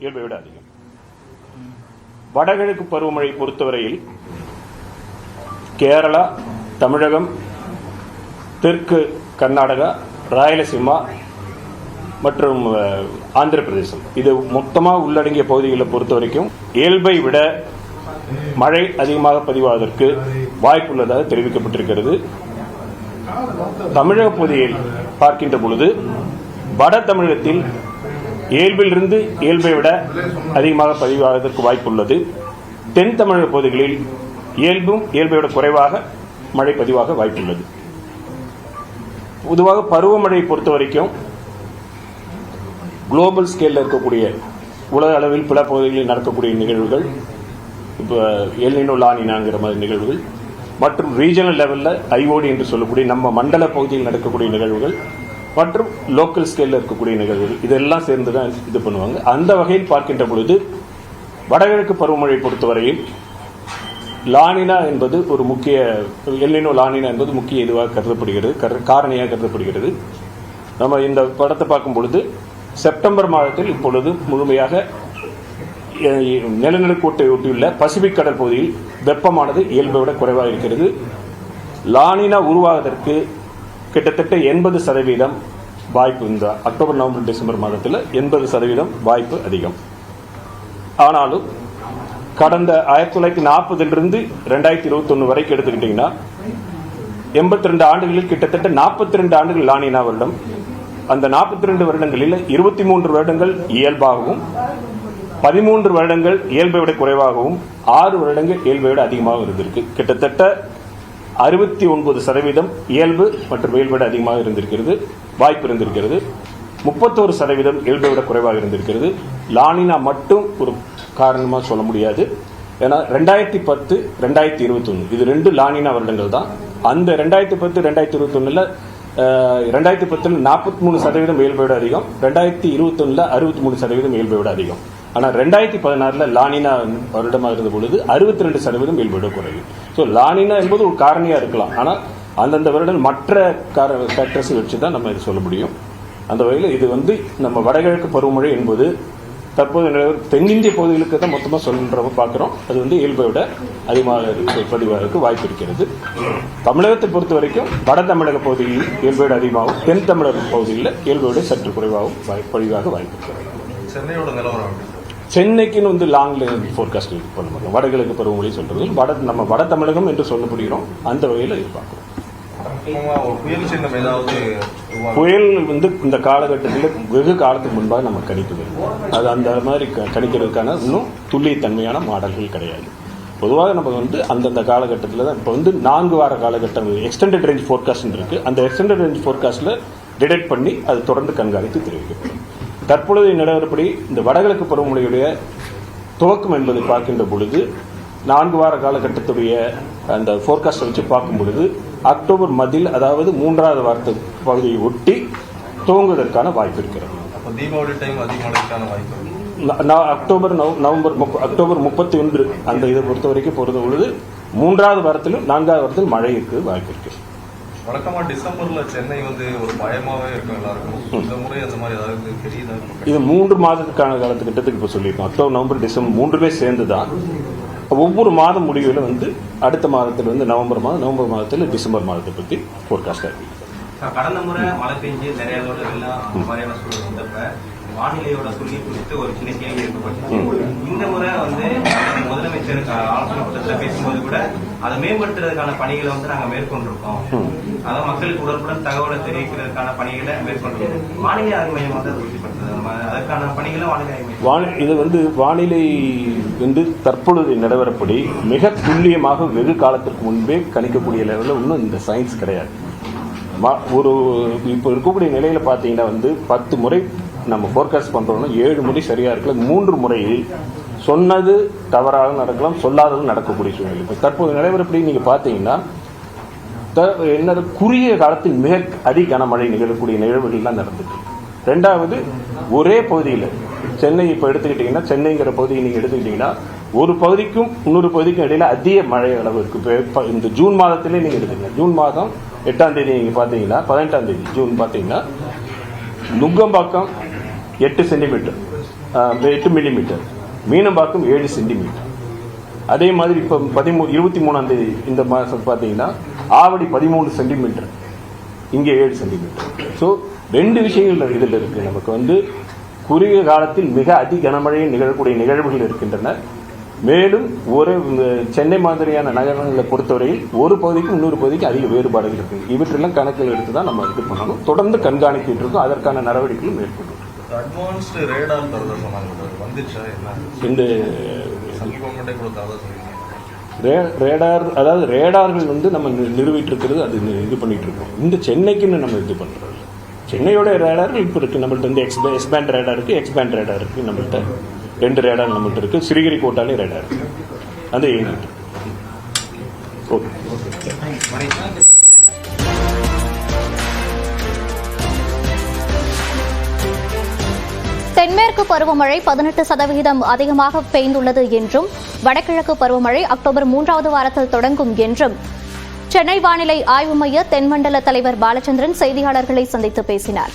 இயல்பை விட அதிகம். வடகிழக்கு பருவமழை பொறுத்தவரையில் கேரளா, தமிழகம், தெற்கு கர்நாடகா, ராயலசீமா மற்றும் ஆந்திர பிரதேசம் இது மொத்தமாக உள்ளடங்கிய பகுதிகளை பொறுத்த வரைக்கும் இயல்பை விட மழை அதிகமாக பதிவாவதற்கு வாய்ப்புள்ளதாக தெரிவிக்கப்பட்டிருக்கிறது. தமிழக பகுதியில் பார்க்கின்ற பொழுது வட தமிழகத்தில் இயல்பிலிருந்து இயல்பை விட அதிகமாக பதிவாவதற்கு வாய்ப்புள்ளது. தென் தமிழக பகுதிகளில் இயல்பை விட குறைவாக மழை பதிவாக வாய்ப்புள்ளது. பொதுவாக பருவமழையை பொறுத்த வரைக்கும் குளோபல் ஸ்கேலில் இருக்கக்கூடிய உலக அளவில் பல பகுதிகளில் நடக்கக்கூடிய நிகழ்வுகள், இப்போ எல் நினோ லா நினாங்கிற மாதிரி நிகழ்வுகள், மற்றும் ரீஜனல் லெவலில் ஐஓடி என்று சொல்லக்கூடிய நம்ம மண்டல பகுதியில் நடக்கக்கூடிய நிகழ்வுகள், மற்றும் லோக்கல் ஸ்கேலில் இருக்கக்கூடிய நிகழ்வுகள், இதெல்லாம் சேர்ந்து தான் இது பண்ணுவாங்க. அந்த வகையில் பார்க்கின்ற பொழுது வடகிழக்கு பருவமழை பொறுத்தவரையில் லானினா என்பது ஒரு முக்கிய, எல் நினோ லானினா என்பது முக்கிய இதுவாக கருதப்படுகிறது, காரணியாக கருதப்படுகிறது. நம்ம இந்த படத்தை பார்க்கும் பொழுது செப்டம்பர் மாதத்தில் இப்பொழுது முழுமையாக நிலநடுக்கோட்டை ஒட்டியுள்ள பசிபிக் கடல் பகுதியில் வெப்பமானது இயல்பை விட குறைவாக இருக்கிறது. லானினா உருவாவதற்கு கிட்டத்தட்ட 80% வாய்ப்பு, இந்த அக்டோபர், நவம்பர், டிசம்பர் மாதத்தில் 80% வாய்ப்பு அதிகம். ஆனாலும் கடந்த 1940 2021 வரைக்கும் எடுத்துக்கிட்டீங்கன்னா 82 ஆண்டுகளில் கிட்டத்தட்ட 42 ஆண்டுகள் லானினா வருடம். அந்த 42 வருடங்களில் 23 வருடங்கள் இயல்பாகவும், 13 வருடங்கள் இயல்பை விட குறைவாகவும், 6 வருடங்கள் இயல்பை விட அதிகமாக இருந்திருக்கு. கிட்டத்தட்ட 69% இயல்பு மற்றும் இயல்பை விட அதிகமாக இருந்திருக்கிறது, வாய்ப்பு இருந்திருக்கிறது. 31% இயல்பை விட குறைவாக இருந்திருக்கிறது. லானினா மட்டும் ஒரு காரணமாக சொல்ல முடியாது. ஏன்னா 2010, 2021 இது 2 லானினா வருடங்கள் தான். அந்த 2010, 2021 2010 43% இயல்பை விட அதிகம், 2021 63% இயல்பை விட அதிகம். ஆனால் 2016 லானினா வருடமாக இருந்த பொழுது 62% இயல்பை விட குறைவு. ஸோ லானினா என்பது ஒரு காரணியாக இருக்கலாம், ஆனால் அந்தந்த வருடம் மற்ற ஃபேக்டர்ஸை வச்சு தான் நம்ம இது சொல்ல முடியும். அந்த வகையில் இது நம்ம வடகிழக்கு பருவமழை என்பது தற்போது தென்னிந்திய பகுதிகளுக்கு தான் மொத்தமாக சொல்றப்ப பார்க்குறோம். அது இயல்பை விட அதிகமாக பதிவாக வாய்ப்பு இருக்கிறது. தமிழகத்தை பொறுத்த வரைக்கும் வட தமிழக பகுதியில் இயல்பை விட அதிகமாகவும், தென் தமிழக பகுதியில் இயல்பை விட சற்று குறைவாகவும் பதிவாக வாய்ப்பு இருக்கிறது. சென்னையோட நிலவரம் சென்னைக்குன்னு லாங் ஃபோர்காஸ்ட் பண்ண மாட்டோம். வடகிழக்கு பருவமழை சொல்றது நம்ம வட தமிழகம் என்று சொல்லப்படுகிறோம். அந்த வகையில் இது பார்க்குறோம். புயல் இந்த காலகட்டத்தில் வெகு காலத்துக்கு முன்பாக நம்ம கணிக்குது. அது அந்த மாதிரி கணிக்கிறதுக்கான இன்னும் துல்லியத்தன்மையான மாடல்கள் கிடையாது. பொதுவாக நம்ம அந்தந்த காலகட்டத்தில் தான் இப்போ 4 வார காலகட்டம் எக்ஸ்டெண்டட் ரேஞ்ச் ஃபோர்காஸ்ட் இருக்கு. அந்த எக்ஸ்டெண்டட் ரேஞ்ச் ஃபோர்காஸ்ட்ல டிடெக்ட் பண்ணி அது தொடர்ந்து கண்காணித்து தெரிவிக்கப்படும். தற்பொழுது நிலவரப்படி இந்த வடகிழக்கு பருவமழையுடைய துவக்கம் என்பதை பார்க்கின்ற பொழுது 4 வார காலகட்டத்துடைய அந்த ஃபோர்காஸ்ட்டை வச்சு பார்க்கும் பொழுது அக்டோபர் மத்தியில், அதாவது 3வது வாரத்து பகுதியை ஒட்டி துவங்குவதற்கான வாய்ப்பு இருக்கிறது. அக்டோபர் 31 அந்த இதை பொறுத்த வரைக்கும் பொறுத்த பொழுது 3வது வாரத்திலும் 4வது வாரத்தில் மழை இருக்கு வாய்ப்பு இருக்கு. வழக்கமா டிசம்பர்ல சென்னை ஒரு பயமாவே இருக்கும் எல்லாருக்கும். இந்த முறை அந்த மாதிரி ஏதாவது தெரியுதா? இது 3 மாதத்துக்கான காலத்துக்கிட்டத்துக்கு இப்போ சொல்லியிருக்கோம். அக்டோபர், நவம்பர், டிசம்பர் 3மே சேர்ந்து தான். ஒவ்வொரு மாதம் முடிவில் அடுத்த மாதத்தில் நவம்பர் மாதத்தில் டிசம்பர் மாதத்தை பற்றி ஃபோர்காஸ்ட் ஆகி கடந்த முறை மழை பெஞ்சு நிறைய மாதிரியான சூழல் வந்தப்ப வானிலையோட சொல்லி குறித்து ஒரு சின்ன கேள்வி இருக்கப்பட்டது. இந்த முறை முதலமைச்சருக்கு ஆலோசனை கூட்டத்தில் பேசும்போது கூட அதை மேம்படுத்துறதுக்கான பணிகளை நாங்க மேற்கொண்டிருக்கோம். அதாவது மக்களுக்கு உடனுக்குடன் தகவலை தெரிவிக்கிறதுக்கான பணிகளை மேற்கொண்டிருக்கோம். வானிலை ஆய்வு மையம் அதை உறுதிப்படுத்துறது, அதற்கான பணிகளை வானிலை ஆய்வு இது வானிலை தற்பொழுது நிலவரப்படி மிக துல்லியமாக வெகு காலத்திற்கு முன்பே கணிக்கக்கூடிய லெவலில் இன்னும் இந்த சயின்ஸ் கிடையாது. இப்போ இருக்கக்கூடிய நிலையில பார்த்தீங்கன்னா 10 முறை நம்ம ஃபோர்காஸ்ட் பண்றோம்னா 7 முறை சரியா இருக்கலாம். 3 முறையில் சொன்னது தவறாக நடக்கலாம், சொல்லாதது நடக்கக்கூடிய சூழ்நிலை. இப்போ தற்போது நிலவரப்படி நீங்க பார்த்தீங்கன்னா குறுகிய காலத்தில் மிக அதிக கனமழை நிகழக்கூடிய நிகழ்வுகள்லாம் நடந்துட்டு. 2வது ஒரே பகுதியில் சென்னை இப்போ எடுத்துக்கிட்டீங்கன்னா, சென்னைங்கிற பகுதியை நீங்க எடுத்துக்கிட்டீங்கன்னா ஒரு பகுதிக்கும் இன்னொரு பகுதிக்கும் இடையில அதிக மழை அளவு இருக்கு. இப்போ இந்த ஜூன் மாதத்திலே நீங்க எடுத்துக்கீங்க, ஜூன் மாதம் 8ஆம் தேதி நீங்க பாத்தீங்கன்னா 18ஆம் தேதி ஜூன் பாத்தீங்கன்னா Nungambakkam 8 centimetre, 8 millimetre, Meenambakkam 7 centimetre. அதே மாதிரி இப்போ 23ஆம் தேதி இந்த மாதம் பார்த்தீங்கன்னா ஆவடி 13 சென்டிமீட்டர், இங்கே 7 சென்டிமீட்டர். ஸோ 2 விஷயங்கள் இதில் இருக்குது. நமக்கு வந்து குறுகிய காலத்தில் மிக அதி கனமழை நிகழக்கூடிய நிகழ்வுகள் இருக்கின்றன. மேலும் சென்னை மாதிரியான நகரங்களை பொறுத்தவரையில் ஒரு பகுதிக்கும் இன்னொரு பகுதிக்கு அதிக வேறுபாடுகள் இருக்கு. இவற்றெல்லாம் கணக்கில் எடுத்து தான் நம்ம இது பண்ணணும். தொடர்ந்து கண்காணித்துட்டு இருக்கோம். அதற்கான நடவடிக்கைகளும் மேற்கொண்டு அட்வான்ஸ்டு ரேடார் தரதா சொன்னாங்க, வந்துச்சா? என்ன இந்த சமீபமே கூட தரதா சொன்னீங்க. ரேடார், அதாவது ரேடார்கள் வந்து நம்ம நிறுவிட்டு இருக்கிறது, அது இது பண்ணிட்டு இருக்கோம். இந்த சென்னைக்குன்னு நம்ம இது பண்றோம். சென்னையோட ரேடார்கள் இப்போ இருக்கு நம்மள்ட்ட. வந்து எக்ஸ்பேண்ட் ரேடார் இருக்கு, எக்ஸ்பேண்ட் ரேடார் இருக்கு நம்மள்ட்ட. 2 ரேடார் நம்மள்ட்ட இருக்கு. சிறுகிரிக்கோட்டாலே ரேடார் இருக்கு. அந்த யூனிட். ஓகே. தென்மேற்கு பருவமழை 18% அதிகமாக பெய்துள்ளது என்றும், வடகிழக்கு பருவமழை அக்டோபர் 3வது வாரத்தில் தொடங்கும் என்றும் சென்னை வானிலை ஆய்வு மைய தென்மண்டல தலைவர் பாலச்சந்திரன் செய்தியாளர்களை சந்தித்து பேசினார்.